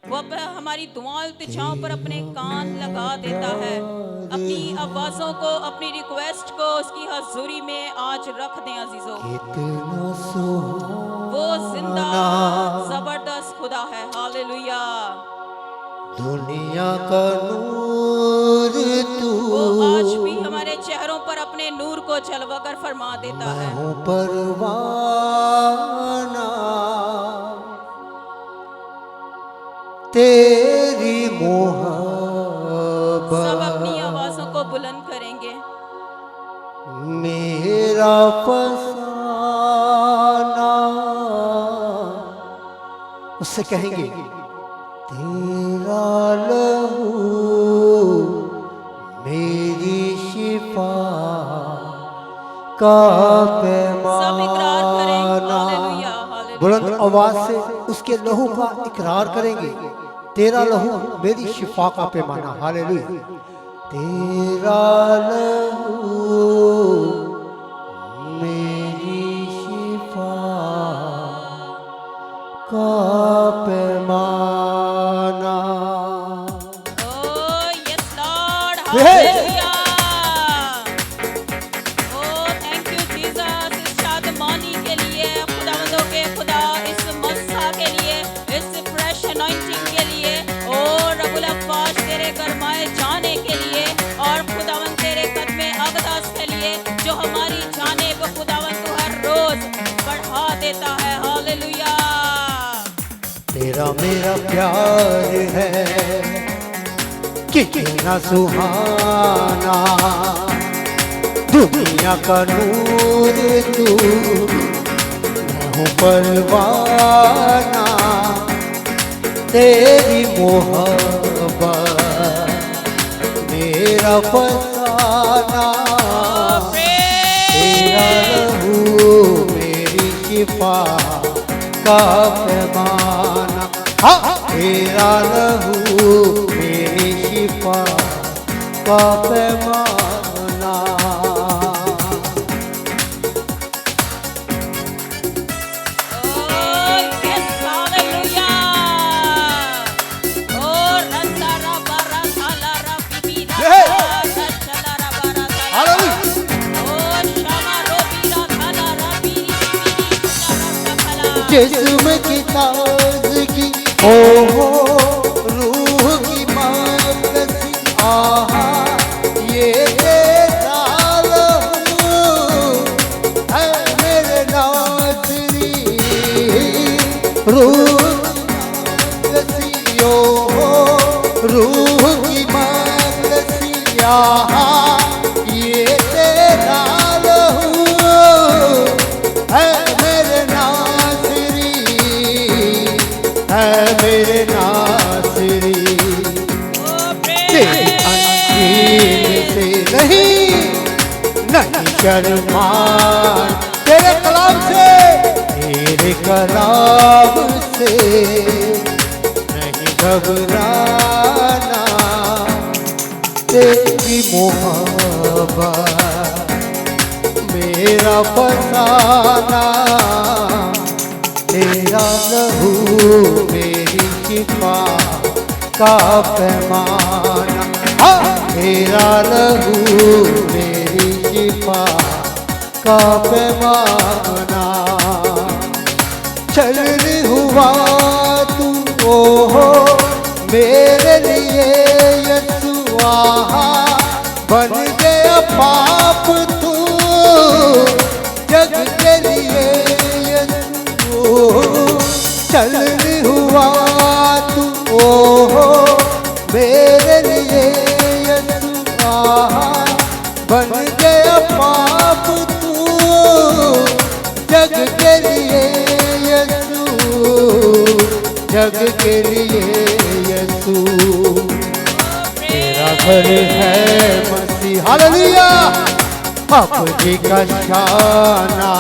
वो हमारी दुआओं तिछाओं पर अपने कान लगा देता है। अपनी आवाज़ों को, अपनी रिक्वेस्ट को उसकी हजूरी में आज रख दें अजीजों। कितना वो जिंदा सुहाना जबरदस्त खुदा है। हालेलुया। दुनिया का नूर तू, वो आज भी हमारे चेहरों पर अपने नूर को जलवागर फरमा देता है। मैं हूँ परवाना तेरी मोहब्बत, सब अपनी आवाजों को बुलंद करेंगे। मेरा फसाना, उससे कहेंगे तेरा लहू मेरी शिफा का सब इकरार करें पैमाना। Hallelujah hallelujah. बुलंद आवाज से उसके लहू का इकरार करेंगे, तेरा लहू मेरी शिफा का पैमाना। हालेलुया। तेरा लहू मेरी शिफा का पैमाना। Oh yes Lord, hallelujah. Oh thank you Jesus, इस शादमानी के लिए, खुदावंदों के खुदा, इस मस्सा के लिए, इस फ्रेश अनॉइंटिंग के लिए, और रब्बुल अब्बास तेरे गरमाए जाने के लिए, और खुदावंद तेरे कदमे अक़दस के लिए जो हमारी जानेब खुदावंद तू हर रोज बढ़ा देता है। हालेलुया। तेरा मेरा प्यार है कितना सुहाना, दुनिया का नूर तू, मैं हूँ परवाना तेरी मोहब्बत, मेरा फसाना, तेरा लहू मेरी शिफा का पैमाना। हाँ, तेरा लहू मेरी शिफा का पैमाना। Oh yes, hallelujah. Oh rasa raba rasa la rabi rasa chala raba rasa. Oh shama robi rasa la rabi rasa chala. जिस्म की ताज़गी ओ हो, रूह की मानसी आहा, ये तेरा लहू है मेरे नाज़री, रूह की मानसी ओ हो, रूह की मानसी आहा, ये तेरा लहू है मेरे नाज़री, है मेरे नाज़री। तेरी अंजीर से नहीं शर्मान, तेरे कलाम से, तेरे कलाम से नहीं घबराना, तेरी मोहब्बत मेरा फसाना, तेरा लहू मेरी शिफा का पैमाना। हाँ, तेरा लहू मेरी शिफा का पैमाना। चल हुआ तू ओ हो मेरे लिए यीशुआ, बन गया पाप तू जग के लिए यीशु। चल हुआ तू ओ हो मेरे लिए यीशुआ, बन गया पाप तू जग के लिए यीशु, जग के लिए यीशु। तेरा घर है मसीह, हालेलुया, बापू जी का शाना,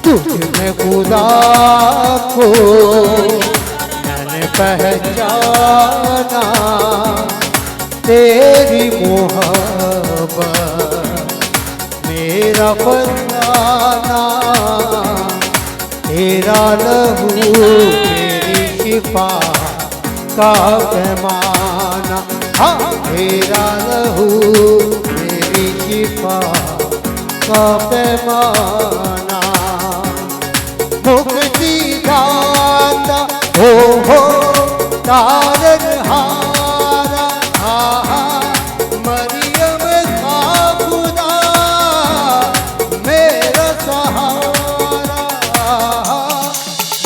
तुझ में खुदा को मैंने पहचाना, तेरी मोहब्बत मेरा फसाना, तेरा लहू मेरी शिफा का पैमाना, हाँ तेरा लहू मेरी शिफा का पैमाना। मुक्ति दाता हो तारनहारा, मरियम का खुदा मेरा सहारा।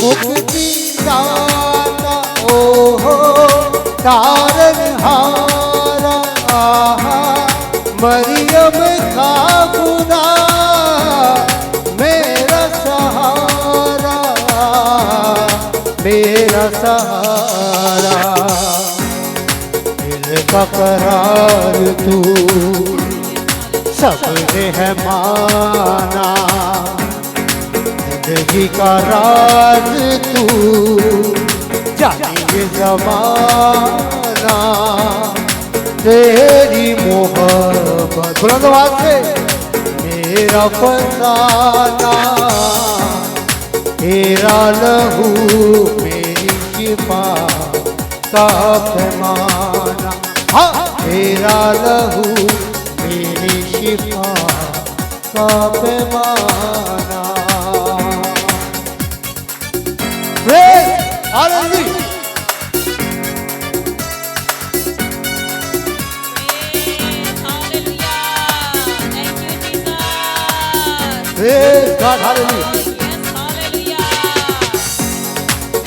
मुक्ति दाता हो तारनहारा, मरियम का खुदा मेरा सहारा, मेरा सहारा। दिल का करार तू सबने है माना, जिंदगी का राज तू जाने ज़माना। तेरी मोहब्बत बुलंद आवाज से मेरा फसाना, तेरा लहू मेरी शिफा का पैमाना, हाँ तेरा लहू मेरी शिफा का पैमाना। हालेलुया।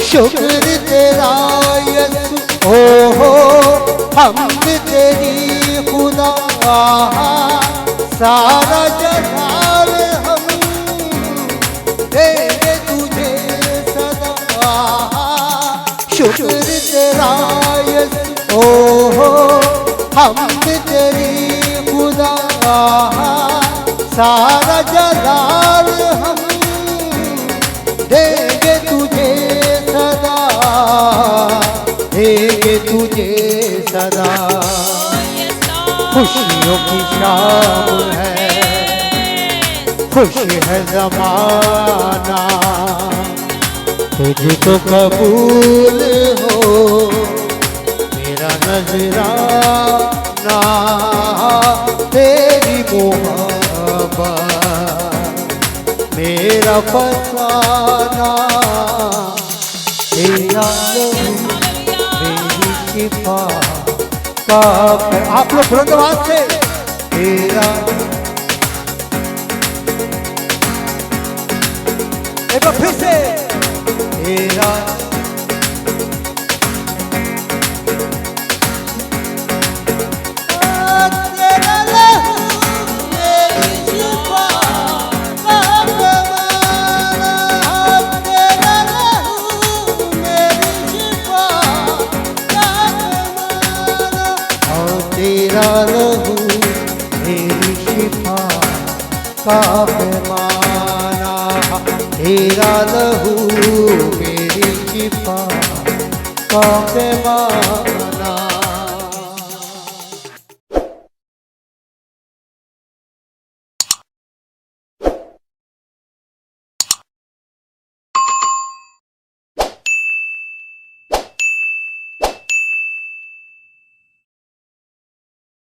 शुक्र तेरा यीशु, ओ हो हमद तेरी खुदा, सारा जलाल हम देंगे तुझे सदा। शुक्र तेरा यीशु, ओ हो हमद तेरी खुदा, सारा जलाल हम देंगे तुझे सदा, देंगे तुझे सदा। खुशियों की शाम है, खुश है ज़माना, तुझको कबूल हो मेरा नजराना। तेरी मोहब्बत मेरा फसाना, तेरा लहू मेरी शिफा का। आप लोग बुलंद आवाज से तेरा, एक बार फिर से तेरा, तेरा लहू मेरी शिफा का पैमाना, तेरा लहू मेरी शिफा का पैमाना, और तेरा लहू मेरी शिफा का पैमाना, तेरा लहू मेरी शिफा का पैमाना।